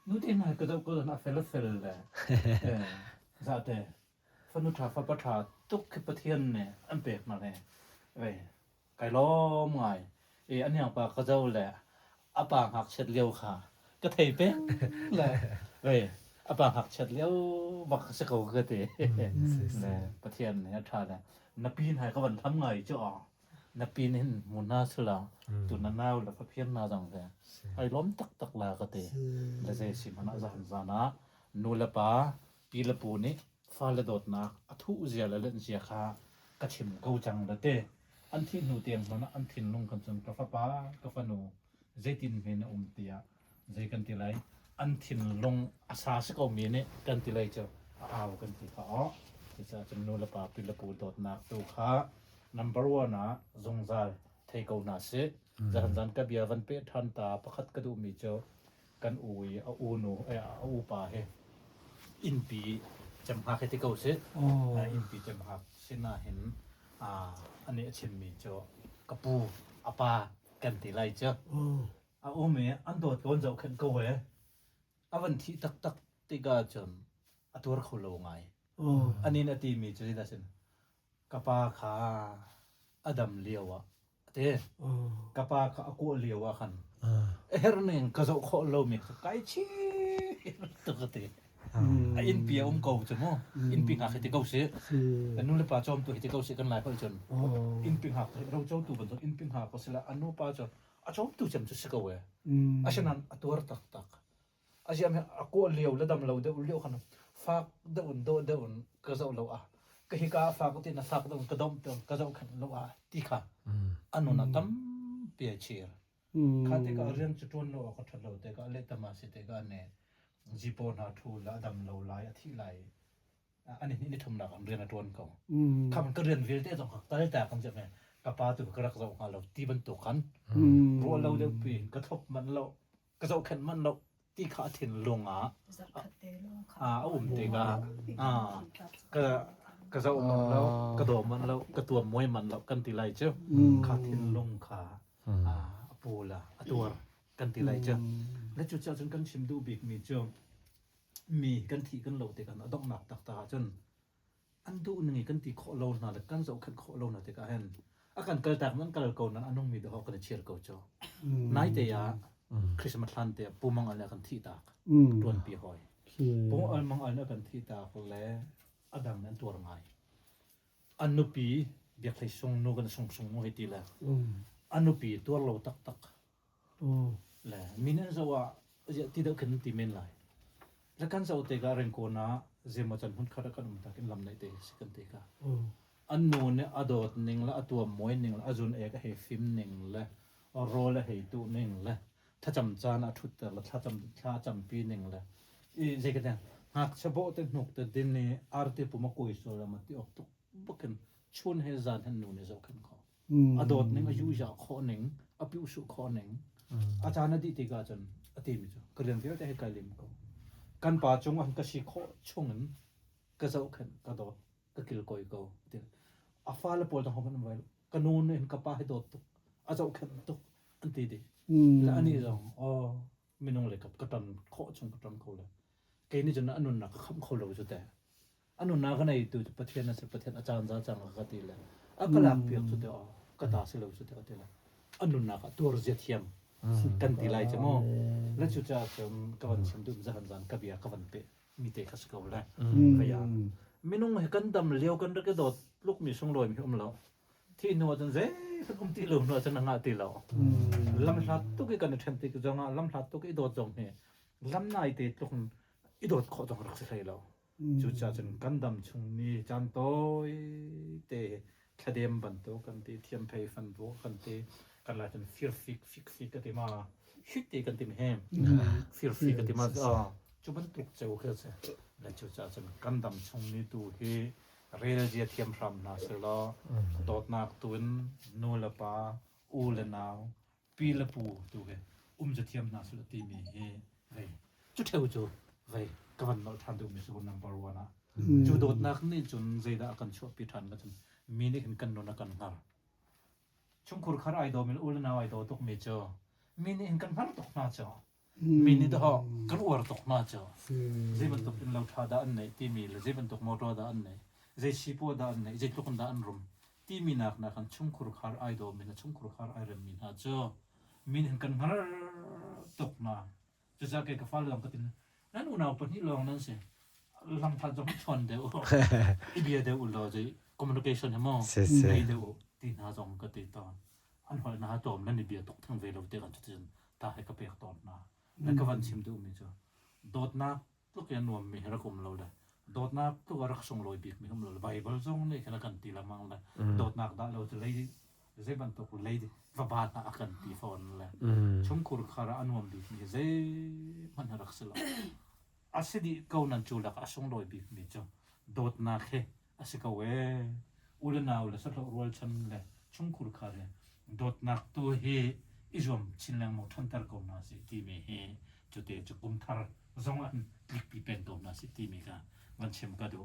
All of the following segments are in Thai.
nu tin na ko na fel le za te fanu tha fa pa tha tuk ke pathian ne an pek ma le ve kai lo mai an yang pa ka jau le apa hak chet lieu kha ka thei pe le ve apa hak chet lieu bak se ko ke te le pathian ne tha le na pin hai ka wan tham ngai cho na pin hin mun na sula tu na naw la pa phian na jang le ai lom tak la ka te le se si mana za na nu la pa pi la pu ni fa la dot na athu zia la len zia kha ka chim ko chang la te an thi nu tiang mana an thin lung kan chang ka fa pa ka fa nu zaitin me na tia zai kan ti lai an thin lung asa se ko me ne kan ti lai cho aw kan ti kha o cha cham nu la pa pi la pu dot na tu kha number 1 na zongzal thei ko na se zan ka bia van pe than ta pakhat ka du mi cho kan ui a u nu a u pa he in pi cham ha ke ti ko se in pi cham ha sina hen ani chim mi cho kapu apa kan ti lai cho a u me an dot kon zo khan ko we awan thi tak ti ga cham atur kholo ngai ani na ti mi chu da sen kapa kha adam liawa te kapa kha aku liawa khan ning ka zo kho lo mi kai chi to ka te in pia ko chmo in pi nga khati ko se anu le pa chom tu hiti ko se kan lai ko chon in pi ha ro chou tu ban in pi ha ko sela anu pa cho a chom tu chem chu se ko we ashanan atur tak asiam aku liaw la dam lo de liaw khan fak de un ka zo lo a ka hi ka fa ko ti na sak dong ka dom ka zo khan lo a ti kha anu na tam pe chir kha te ka rian chu ton lo ka thalo te ka le tama se te ka ne jipo na thu la dam lo lai a thi lai ani ni thum na kan rian a ton ko kham ka rian vil te jong ta le ta kan je me ka pa tu ka rak zo ka lo ti ban tu kan ro lo de pi ka thop man lo ka zo khan man lo ti kha thin longa te ka ka zo man lo ka do man lo ka tuam moi man lo kan ti lai che kha thin long kha apula atur kan ti lai che le chu cha chun kan chim du big mi cho mi kan thi kan lo te kan adok nak tak ta chun an du ngi kan ti kho lo na le kan zo khan kho lo na te ka hen akan kal tak man kal ko na anong mi do ho kan cher ko cho nai te ya Christmas lan te pumang ala kan thi tak tuan pi hoi pung al mang al na kan thi tak le adam nan tur ngai anupi biak thai song no kan song mo heti la anupi tur lo tak la minen zawa ti da kan ti men lai la kan zaw te ga ren ko na zema chan hun khara kan ta kin lam nai te sikan te ka annu ne adot ning la atua moi ning la azun e ka he film ning la ro la he tu ning la tha cham chan a thut ta la tha cham pi ning la e je ka ta hak chabo te nok te din ne arte pu ma koi so la ma ti ok to bukan chun he zan han nu ne zo kan kho adot ning a yu ja kho ning a pi su kho ning a chana di te ga chan ati mi cho korean film te he ka lim ko kan pa chung an ka si kho chungun ka zo khan ka do ka kil koi ko te a fa la pol ta homan vai kanun en ka pa he do tu a zo khan tu an ti di la ani zo minong le ka tan kho chung ka tan ko la ke ni jana anun na kham kho lo chu te anun na ka nei tu pathian na se pathian achan za chang ka ti la a ka lak pi chu te ka ta se lo chu te la anun na ka tur je thiam kan ti lai chamo la chu cha chom ka wan chim dum zan ka bia ka wan pe mi te khas ko la ka ya minung he kan dam leo kan ka dot luk mi sung loi mi lo thi no jan ze ti lo no chan nga ti lo lam hlat tu ki kan them ti jong lam hlat tu ki dot jong he lam nai te tluk i dot kho jong rak se lo chu cha chan kan dam chung ni chan toi te thadem ban to kan ti thiam phei fan bo kan ti kan la chan fir fik ka ti ma hit ti kan ti hem fir fik ka ti ma chu ban tuk cheu khe se la chu cha chan kan dam chung ni tu he rel je thiam ram na se lo dot nak tuin no la pa u le naw pi la pu tu he je thiam na su ti mi he ve chu theu chu ve ka van no than du mi su number 1 a chu dot nak ni chun zeida kan chu pi than ka chun mi ni kan no na kan ngar chung khur khar ai do mil ul na ai do tok me cho mi ni kan ngar tok na cho มีนี่ดอกกันอวตกน่าจะเจบันตกเป็นเราทาดาอันไหนที่มีเลยเจบันตกมอตอดาอันไหนเจชีโปดาอันไหนเจตุกันดาอันรุมที่มีนักนักชุ่มครุขารไอโดมินชุ่มครุขารไอเรมินฮะเจ้ามินเห็นกันฮาตกน่ะจะจะเกี่ยวกับฟ้าเรื่องก็ตินนั่นอุณหภูมิที่ลองนั่นสิลำพัดจงชนเดียวอีเบียเดียวอุลาจะคอมมิวนิเคชันเหรอไม่เดียวที่น่าจงก็ติดตอนอันหัวน่าจมนั่นอีเบียตกทั้งเวลาเดียวกันจะถึงตาให้กับเปียกตอนน่ะแล้วก็วันชิมดูมิจ้ะโดดนักลูกยันนวมมีรักมเราเลยโดดนักตัวรักส่งลอยบีกมีคำเราไบเบิลส่งนี่ขณะกันตีละมังเลยโดดนักได้เราจะเลยเจ็บันตกเลยว่าบาดนักกันตีฟอนเลยชมคุรคาระอันวมบีกมีเจ็มันรักสละอาศัยดีเขานั่นจูลักส่งลอยบีกมีจ้ะโดดนักเฮอาศัยเขาอุลนาอุลสัตว์รัวชันเลยชมคุรคาระโดดนักตัวเฮอิจอมชินแรงหมดทันตะกอนนาสิที่มีเฮจุดเดียจุกุมทาร์ซงอันลิกปีเป็นตัวนาสิที่มีกันวันเชมกระดู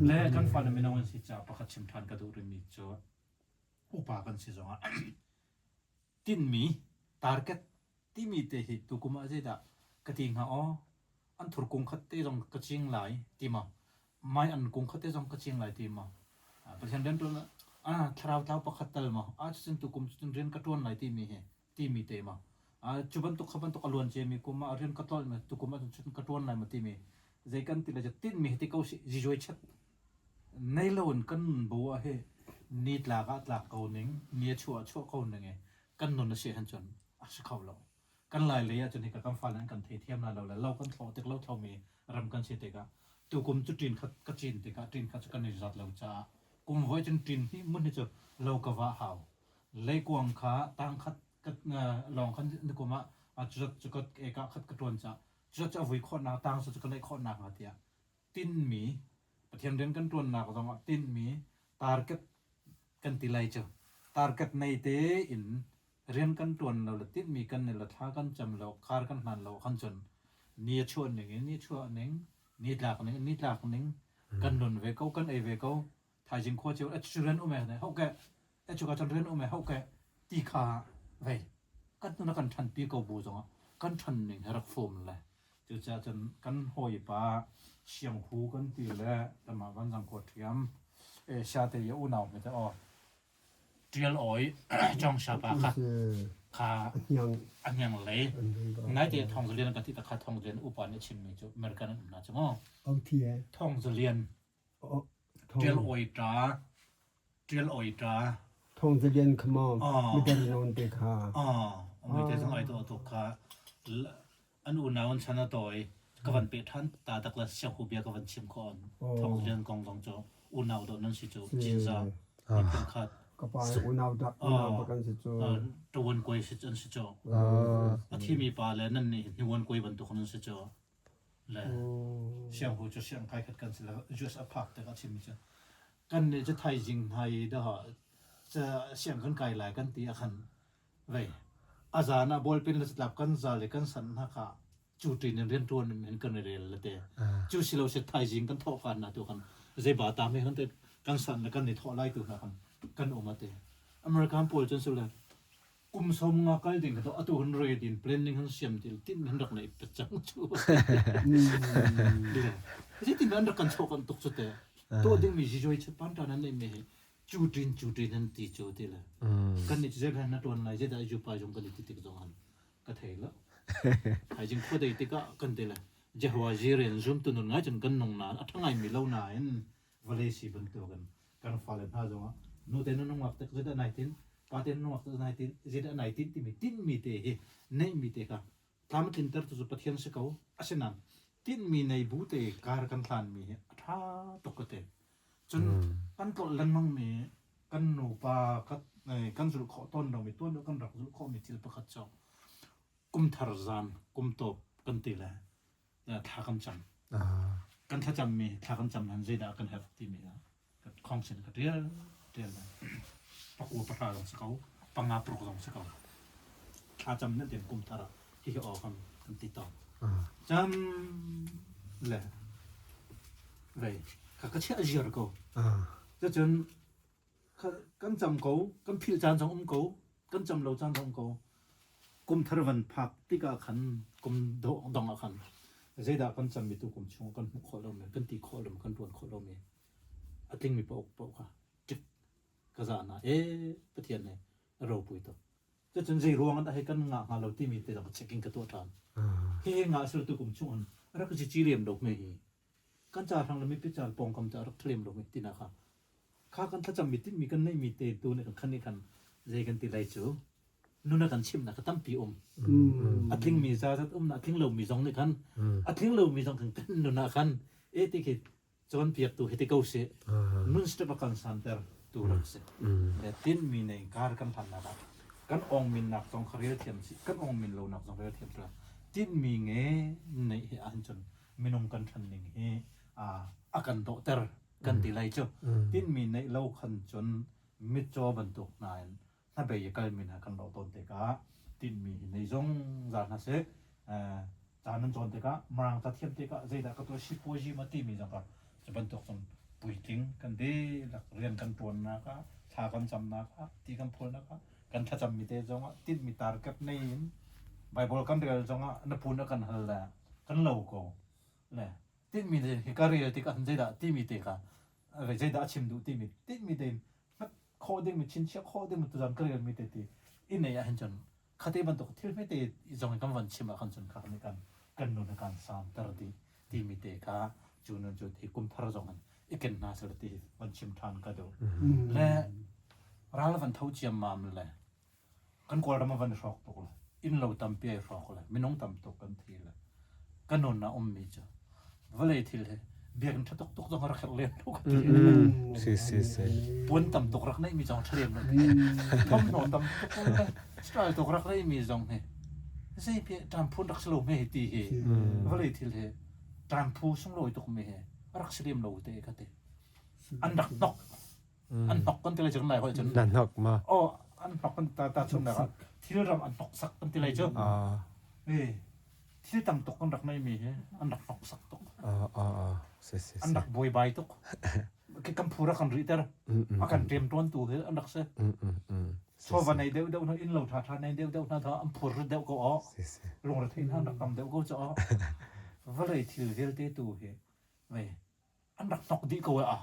และกันฟันไม่นวันสิจ้าประคัตเชมทานกระดูเรมิจ้าอุปากันสิจงอ่ะตินมีทาร์เก็ตที่มีเตหิตุกุมาเจดะกระทิงหาอ๋ออันทุรกุงขัดเตจงกระชิงไหลที่มาไม่อันกุงขัดเตจงกระชิงไหลที่มาประชันเดินตัวละทราวเท้าประคัตเตลมาอาจจะตุกุมจุดเรียนกระต้วนไหลที่มีเฮที่มีเตมาจุบันตุขบันตุกอลวนเจมีกุมาเรียนกระต้อนมาตุกุมาจุดกระต้วนไหลมาที่มีใจกันติละจะตินมีที่เขาสิจอยชัดในโลนกันบัวเฮนิดลากาตลากเขาหนึ่งมีชัวเขาหนึ่งไงกันนนเสียหันจนอาศัยเขาเรากันหลายเลยจนที่กันฟันนั้นกันเทียมนั่นเราเลยเรากันทอเด็กเราทอมีรำกันเสียเด็กอะตุกุมจุดจีนขัดกจีนเด็กจีนขัดกันในจัดเราจะกุมไว้จนจีนที่มันจะเรากว่าหาวเลยกวงขาตั้งขัดกันลองขันนึกว่าจุดก็เอกขัดกระตวนจะจะวิ่งข้อนาตั้งจะกันได้ข้อนาหาเดียตินมีประเทศเดินกันตวนนาก็ต้องตินมีทาร์เก็ตกันติไลเจ้าทาร์เก็ตในเตอินเรียนกันตวนเราตินมีกันในละท่ากันจำเราคาร์กันนันเราขันจนนี่ชวนหนึ่งนี่ชวนหนึ่งนี่หลักหนึ่งนี่หลักหนึ่งกันนนเวก้กันเวก้ทายจิงข้อเจ้าจุเรียนอุเมะเนี่ยเขาแกจุกันเรียนอุเมะเขาแกตีขาเวกันนั่นกันทันปีกบูจงกันทันหนึ่งรักโฟมเลยจะจะจนกันหอยปลาเชียงหูกันตีแล้วแต่มาวันสังกตเทียมชาติยาอุณาวไม่ได้อ๋อเจียลอ้อยจองชาปาค่ะขาอันยังเลยนายเดียทองเรียนกันที่ตะขาทองเรียนอุปนิชิมมีจุอเมริกันน่าจะมั้งทองเรียนเจียลอ้อยจ้าเจียลอ้อยจ้าทองเรียนขมอไม่ได้นอนเด็กค่ะไม่ได้สมัยตัวค่ะอันอุณาวชนะต่อยกวันเปิดท่านตาตะกละเชียงหูเบียกวันชิมคอนทองเรียนกองจงโจอุณาวโดนั่นสิโจจีนซานี่เป็นขาดก็ไปอุณาวประกันสิโจตะวันกวยสิจนสิโจที่มีปลาแล้วนั่นนี่นิวันกวยบรรทุกนั่นสิโจแล้วเชียงหูจะเชียงใครขัดกันสิแล้วจุดอภักแต่ก็ชิมจ้ะกันเนี่ยจะไทยจริงไทยเด้อจะเชียงกันไกลหลายกันตีอาคันไว้อาจารย์บอลเป็นระดับกันซาเลยกันสันนักะจูตรีนเรียนตัวนึงเห็นกันในเรื่องละเตะจูสิเราเสร็จไทยจริงกันทอกันนะตัวกันเจ็บาตามให้กันเตะกันสันแล้วกันในทอไล่ตัวกันกันออกมาเตะอเมริกันพอลจนสุดเลยกุมสมงาไกลดิ่งกันตัวตัวคนเรียดินเพลนนิ่งหันเสียมติลตินหันรักในประจังชูดีเลยที่ตินหันรักกันโชกันตุกสุดเตะตัวดิ่งมีจอยชัดปันตอนนั้นเลยมีจูตรีนนั่นตีโจตีเลยกันนี่จะกันนัดวันไหนจะได้จูปายจงกันติดติดตรงนั้นก็เท่ละหายจริงพอได้ติดก็กันตีเลยจะหัวจีเรียนซุ่มตัวนึงง่ายจนกันนงนานทั้งไงมีเล่านานวอลเลย์สีบนตัวกันการฟาเลนท่าจงอ่ะนู่นเต้นนู่นวักแต่จะได้ไหนตินป้าเต้นนู่นวักแต่ไหนตินจะได้ไหนตินตินมีเตะเนี่ยมีเตะกันทำตินเตอร์ตัวจุดพัฒน์สกัวอาศัยนั้นตินมีในบูเตะการกันทานมีท่าตกเตะจนกันตัวเล่นมั่งมีกันหนูปลากันสุดข้อต้นเรามีต้นแล้วกันรักสุดข้อมีที่ประคัตเจ้ากุมทาร์ซานกุมตบกันตีเลยท่ากันจำกันท่าจำมีท่ากันจำนั้นเจด้ากันเฮฟที่มีนะกันคลองเส้นกันเรียลเลยปักอุปทาลงสักเขาปังงาปลุกลงสักเขาท่าจำนั่นเองกุมทาร์ที่เขาออกกันติดต่อจำเลยเลยก็เชื่อเชื่อเขาจะจนกันจำเขากันพิจารณ์จงเขากันจำเราจำเขา กุมทรวันพักติกาขันกุมดองอาขันเจดากันจำมีตุกุมชงกันขอเราเมกันตีขอเรากันตวนขอเราเมอติงมีปอกค่ะจิกกะซานะปะเทียนเนี่ยเราปุยตจะจนใจรวงกันให้กันงาเราที่มีแต่ต้องเช็คกิ้งกับตัวทานเฮงาสุดตุกุมชงรักจิจีเรียมดอกเมฮีกันจ่าทางเราไม่พิจารปองคำจ่ารักเทียมดอกเมตินะคะข้ากันถ้าจำมีกันไม่มีเตตัวเนี่ยกันขันนี่กันใจกันตีไรจูนู่นกันชิมนะก็ตั้มปีอัดลิงมีซาซัดนะอัดลิงเรามีสองนี่กันอัดลิงเรามีสองกันนู่นกันที่คิดจนเปียกตัวเฮติเกาเสนุ่นสเตปกันสันเตอร์ตัวรักเสแต่ทิ้นมีในการกันพันนะครับกันองมินนักสองคาริเทียมสิกันองมินเรานักสองคาริเทียมละทิ้นมีเงในอันจนมินงกันทันหนึ่งอากันโตเตอร์กันตีไรเจ้าทิ้นมีในเราขันจนมิจอบันตุกนายถ้าไปยังกันมีนะกันเราต้นเตกะทิ้นมีในจงจานนั้นเสจานนั้นจนเตกะมรังตัดเทียมเตกะใจแต่ก็ตัวชิปโอจีมาที่มีจังกันจะบันตุกจนปุยทิ้งกันดีหลักเรียนกันปวนนะคะชากันจำนะคะตีกันพลนะคะกันถ้าจำมีเตจงอ่ะทิ้นมีตาร์กับในไบเบิลกันเดียวจงอ่ะนับพูนกันฮัลละกันเล่าก็เลยทิ้นมีเดฮิการีติกันใจแต่ที่มีเตกะอะไรใจแต่ชิมดูที่มีทิ้นมีเดข้อเด็กมีชิ้นเชี่ยข้อเด็กมีตัวจันก็เรียนมีเตติอินเนี่ยเห็นจนคดีบันตุกที่ไม่เตจงกันวันชิมกันจนกันในกันนู่นกันสามตระดีที่มีเตกะจูนจุดที่กุมทารจงกันอีกน่าสนใจวันชิมทานกันดูและร้านวันเท่าเจียมมาเลยกันกว่าเรามาวันรอกตกเลยอินเราตั้มเปียรอกเลยไม่น้องตั้มตกกันทีเลยกันนู่นนะมีจ้ะวันเลยทีเลยเบียกันถ้าตกต้องรักเลี้ยงทุกทีปวนตั้มตกรักได้มีจงเฉลี่ยเลยต้มหนอนตั้มตกเลยสไตล์ตกรักได้มีจงเนี่ยใช่เพียตั้มพูนรักสโลไม่ตีเหวันเลยทีเลยตั้มพูสงโลยตกไม่รักเฉลี่ยมโลเตะกันเตะอันดักนกอันนกกันที่ไรจังไหนเขาจนดันนกมาอ๋ออันนกกันตาชนนะครับที่เราอันนกสักกันที่ไรจ้ะที่ตั้มตกอันดักไม่มีอันดักนกสักตกอันดักบอยใบตกแค่คำพูดรักกันรีเตอร์อาการเตรียมตัวตัวอันดักเสชอบวันไหนเดี๋ยวนั่นอินเราท่าในเดี๋ยวนั่นท่าอันพูดเดี๋ยวก็อ๋อลงระเทียนอันดักตั้มเดี๋ยวก็จะอ๋อวันเลยที่เรียลเตตัวเว้ยอันดักนกดีกว่า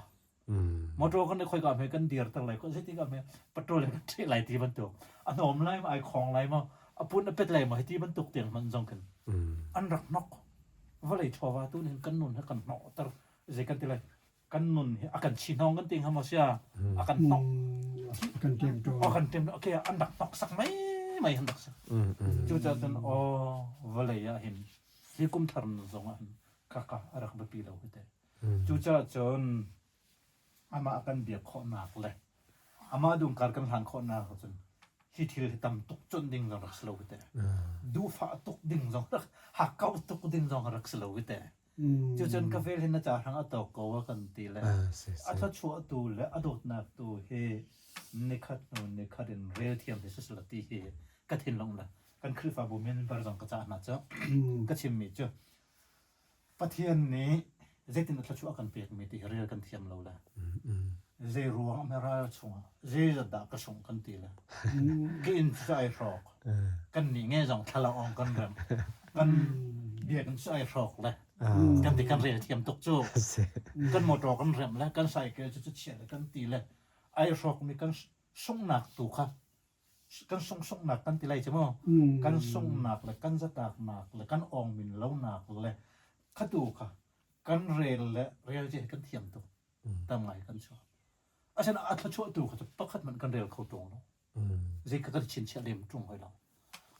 มอเตอร์กันได้ค่อยกับเมกันเดียร์ตั้งหลายก็ใช่ที่กับเมปัตโตรเลยที่หลายที่บรรทุกอันนอมไล่มาไอของไล่มาพูดเป็นไรมาให้ที่บรรทุกเตียงมันจงกันอันรักนกว่าเลยชอบว่าตัวนี้กันนุ่นให้กันนกแต่เจกันที่ไรกันนุ่นอากันชินองกันเตียงฮามาเซียอากันนกกันเตรียมตัวอากันเตรียมโอเคอันรักนกสักไม่อันรักสักจู่จะจนอ๋อว่าเลยเห็นที่กุมทาร์นจงอันkakak arak berpilau kitaจู่จนอามากันเบียบข้อหนักเลยอามาดูการกันหางข้อหนักจนฮิตที่ตั้มตกจนดิ่งจงรักสโลว์เตะดูฟ้าตกดิ่งจงรักหักเก้าตกดิ่งจงรักสโลว์เตะจู่จนกาแฟเห็นน่าจะทางอัตโตกว่ากันตีเลยอัตชัวตูเลยอดดนักตูเฮนิคัดนูนิคัดอินเรียลเทียมที่สุดละตีเฮกัดเห็นลงละกันคือฟ้าบุเมนบาร์จงกระจายน่าจะกัดชิมมิจ้ะประเทศนี้เจตินอัตชัวกันเปียกมีที่เรียลกันเทียมเราละเจรัวไม่ราชงเจจะดักกระชงกันตีละกินใจรอกกันนี่ไงจงทะเลาะกันเริ่มกันเบียกันใจรอกเลยกันที่กันเรียเทียมตกโจกันหมดรอกกันเริ่มแล้วกันใส่เกลือจะเฉียดกันตีเลยไอ้รอกมีกันส่งหนักตัวครับกันส่งหนักกันตีไรใช่ไหมกันส่งหนักเลยกันจะตักหนักเลยกันอ่องมินเล่าหนักเลยขัดดูค่ะกันเรียนและเรียนเจกันเทียมตัวตั้งไงกันชอบอาจารย์อัตชัวตัวเขาจะปักขัดมันกันเรียนเขาตรงเนาะเจก็ชินเชี่ยเรียมตรงให้เรา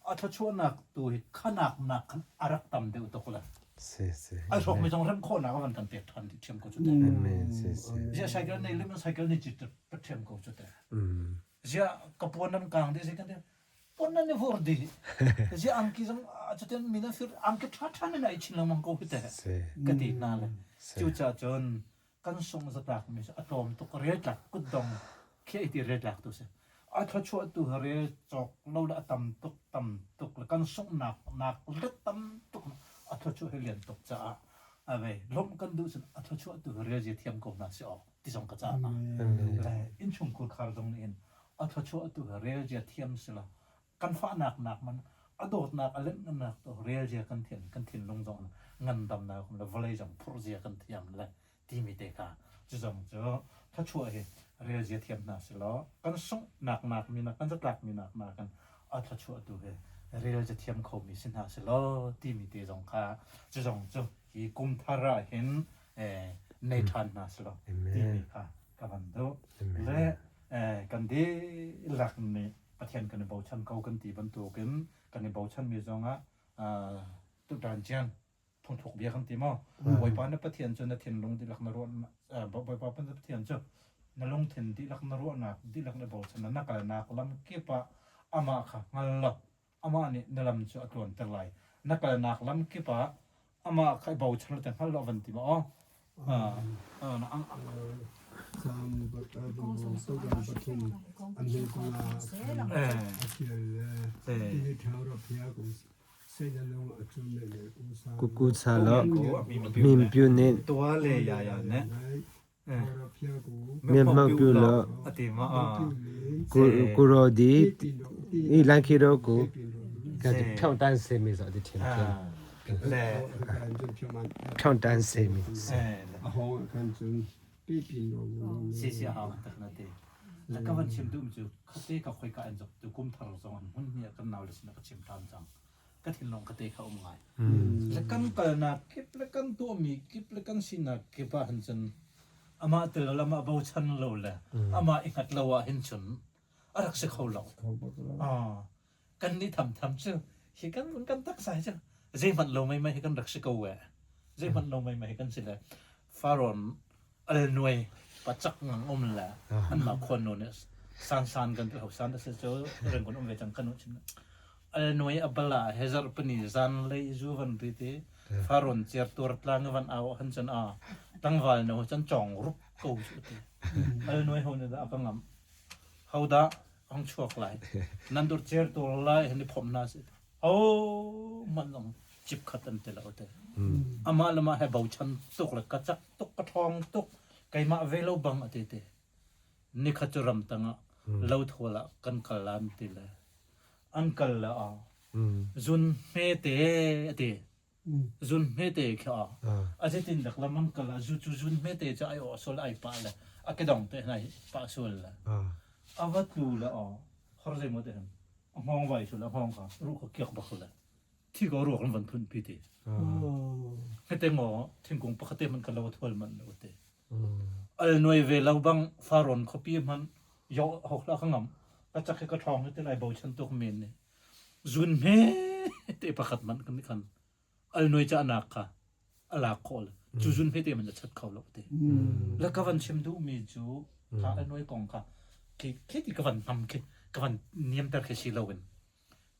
อัตชัวหนักตัวขนักหนักขันอารักต่ำเดียวตัวคนละไอ้ชอบไม่ต้องเริ่มโค่นนะว่ามันกันเปียกทันที่เทียมเขาจุดเดียวเจ้าใช้กันในเรื่องใช้กันในจิตประเทียมเขาจุดเดียวเจ้ากระปวนน้ำกลางที่ใช้กันเดียวปนนั่นนี่ฟอร์ดีเจ้าอังกิซังจุดเด่นมีนั่นฟิร์อังกิทัดทันในไอชินละมังเขาจุดเดียวกันดีนั่นเลยจู่จ้าจนกันส่งสตาร์มิสอะตอมตุกเรียกกุดดงแค่ที่เรียกตัวเสียอัตชัวตัวเรียจอกเราละตั้มตุกแล้วกันส่งหนักเล็กตั้มตุกอัตชัวให้เรียนตุกจ้าอะไรล้มกันดูสิอัตชัวตัวเรียจะเทียมกับน่าเสียออกที่ส่งกระจายนะแต่อินชุมคุลคาร์ดงนี่อัตชัวตัวเรียจะเทียมสิละกันฟ้าหนักมัน adot nak alen nak to real je kan thian long jong ngan dam na khum la vlei jang phur je kan thiam la ti mi te ka chu jong cho tha chua he real je thiam na se lo kan song nak mi na kan jak mi nak ma kan a tha chua tu he real je thiam kho mi sin ha se lo ti mi te jong kha chu jong cho hi kum thara hen nei than na se lo ti mi kha ka ban do le kan de lak ni pathian kan bo chan kau kan ti ban tu kan bo chan mi zonga tu dan jan thong thok bia kan ti mo boi pa na pathian chon na thian long ti lak na ro boi pa pan pathian cho na long then ti lak na ro na ti lak na bo chan na ka na lam ke pa ama kha ngal la ama ni na lam cho atron tar lai na ka na lam ke pa ama khai bo chan ta hal lo van ti mo na ang sam bata do so ga pathum anne ko la ti thao ro phya ko se na long achun le ko sa ku sa lo mim pyu ne ตัวเลยยาๆนะro phya ko เมียมปยูlo อติมา กูโรดีอีลังคิโรกูก็ท่องตันเซมิซอดิเทียน แล kan ju phya man ท่องตันเซมิ a ho kan ju pi pi no ซีซีฮาตักนะเตแล้วก็วันชิมดุมจูคเตก็ค่อยก็อันจบตุกุมทารซอนมันเนี่ยกันนาวเลสนะก็ชิมตามจังก็ทินลงคเตเขาอมไงแล้วกันกะนะกิบแล้วกันตัวมีกิบแล้วกันสินะกิบหันจันอามาเตลละมาบ่ชันโลละอามาอีกัดละวะเห็นชนอะรักษาเขาหลอก ko ba ko กันนี่ทำชื่อฮิกันมันกันตักสายจังเจมันลงไม่ให้กันรักษาเขาแหวะเจมันลงไม่ให้กันสิละฟารอนอะไรหน่วยปัจจักงังอมละอันมาคนโนเนี่ยสานกันเขาสานแต่เจ้าเรื่องคนอมเวจังกันโนชินอะไรหน่วยอับลาเฮซาร์ปนีซันเลยจูวันรีตีฟารอนเจียร์ตัวตลางวันเอาหันจันตั้งวันเนาะจันจ่องรุกกูชุดอะไรหน่วยเขาเนี่ยอับงำเขาด่าห้องชั่วคลายนั่นตัวเจียร์ตัวไล่เห็นผมน่าสิโอ้มันลงจิบขัดอันเตล่าเตอามาละมาให้เบาชันตุกเลยกระจักตุกกระทองตุกไก่มาเวลบังอติเตนี่ขจรำตังเล่าทัวละกันกลานติเลยอันกลละจุนเมเตอติจุนเมเตค่ะอาจจะตินดักละมันกละจุนเมเตจะไอโอโซลไอปาละอะกระดองเตไหนปาโซลละอาวัตดูละขอเรียกมาเตะห้องไว้ชุละห้องค่ะรู้ก็เกี่ยวกับเขาละที่ก็รู้กันวันพุ่นพิธีให้เตงอทิ้งกงปกติมันกันเราทัวมันเราเตอันหน่วยเวลาบังฟารอนเขาปีมันยอหกละข้างงำก็จะแค่กระทองนี่แต่ไรเบาชันตัวเมนเนี่ยจุนเมเตปขัดมันกันนี่กันอันหน่วยจะอนาคค่ะอลาโคลจุนเมเตมันจะชัดเขาเราเตแล้วก็วันชิมดูมีจูถ้าอันหน่วยกองค่ะคิดที่ก็วันทำคิดก็วันเนียมแต่แค่ชีเราเอง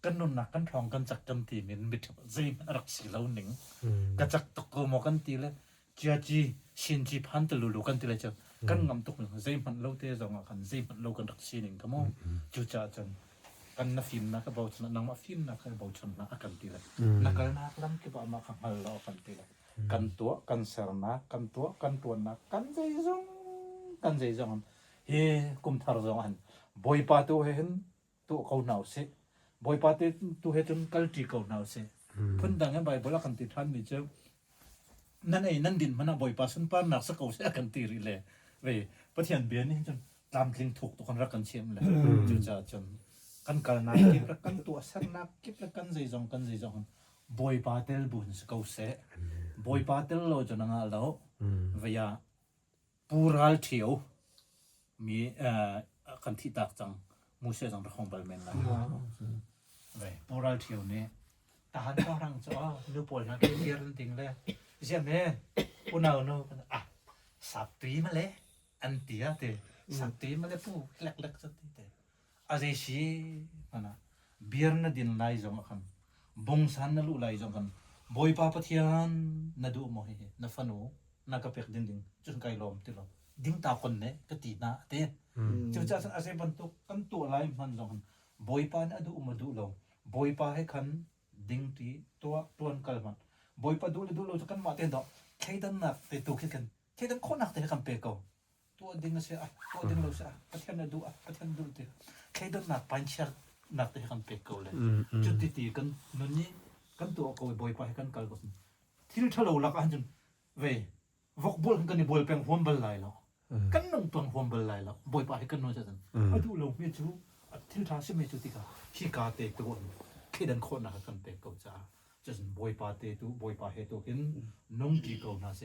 กันนนนักกันทองกันจักกันตีเหม็นบิดใจรักสีเราหนึ่งกันจักตะโกมกันตีเลยจีชินจีพันตลุลุกันตีเลยเจ้ากันงำตุกหนึ่งใจมันเราเตะจงกันใจมันเรากันรักสีหนึ่งก็มองจู่จ้าจันกันนักฟิล์มนักบ่าวชนะนักมาฟิล์มนักบ่าวชนะกันตีเลยนักกันนักล้ำกี่บ่าวมาขังเรากันตีเลยกันตัวกันเสร์นักกันตัวนักกันใจจงเฮ้กุมทารจงอันบอยปาตัวเห็นตัวเขาหนาวเสบอยปาเตตัวเห็นกัลติเขาหนาวเสพุ่นดังเงี้ยใบบลากันติดทันมีเจ้านั่นนั่นดินมันบอยปาสุนปานนักสักเขาเสกันตีริเลยเว้ยประเทศเบียนี่จนตามทิ้งถูกตัวคนรักกันเชื่อมเลยจู่จ้าจนกันกลนักกิบกันตัวสักนักกิบกันใจจงบอยปาเตลบุญสักเขาเสบอยปาเตลเราจนงาเราเวียปูรัลเทียวมีกันที่ตักจังมูเสจังระคองบอลเมนละเว้ยปูรัลเทียวเนี่ยทหารฝรั่งจ้าดูปวดนะเกี่ยร์ติงเลยเช่นเนี่ยปูนาวโน่สับตีมาเลยอันตีอะเตสับตีมาเลยปูเล็กสักทีเตอาเจชีมันนะเบียร์น่ะดินไล่จงกันบงสันน่ะลุไล่จงกันบอยป้าปะเทียนน่ะดูโมเฮน่ะฟันูน่ะกระเปกดินจนไกลลมติลมดิ้งตาคนเนี่ยก็ตีหน้าเตจู่จ้าอาเซบันตุกันตัวไล่มันจงกันบอยป้าน่ะดูมาดูลมบอยป้าให้คันดิ้งตีตัวตัวนกัลมันบอยป้าดูเลยจะกันมาเต็นดอกแค่ดันนักเตตุคิดกันแค่ดันคนนักเตะกันเปกเอาตัวดิ้งเสียตัวดิ้งเราเสียปะเทียนน่ะดูปะเทียนดูเตแค่ดันนักปัญชา นักแต่กันเปกเกาเลยจุดที่กันนั่นนี่กันตัวก็บ่อยไปกันกัลก็ที่ทะเลาะลักอันจนเว้ยวกบอลกันนี่บอลเป็นหัวบอลไหลแล้วกันนงตัวหัวบอลไหลแล้วบ่อยไปกันโน่นจังอะดูลงมีจูที่ทาสิเมจุติกาขี้กาเตตัวขี้ดันคนนะกันเปกเกาจ้าจังบ่อยไปเตตัวบ่อยไปเฮตัวกินนงที่เกานาเซ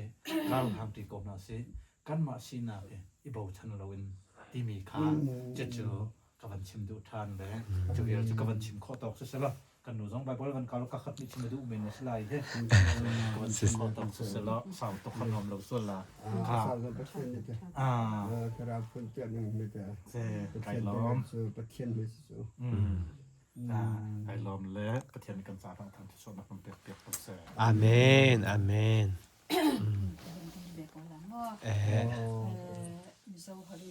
กาลทำที่เกานาเซกันมาสินาอีบ่าวชันเราอินที่มีค่าจะเจอกับวันชิมดูทานเลยจะเรียกจะกับวันชิมข้อตอกเสร็จแล้วกันหนูต้องไปบอลกันเขาแล้วก็ขัดนิชิมดูเมนสไลด์กับวันชิมข้อตอกเสร็จแล้วสาวตกขนมเราส่วนละครับ Pasien inte. กระพุ่นเตียนไม่ได้ เซ่ไก่ล้อม så pasienไม่så ไก่ล้อมและประเทศกันสาทางที่ชนนักมันเปียกเปียกตกเส อาเมนอาเมน Ber på den. Och, Eh. så har du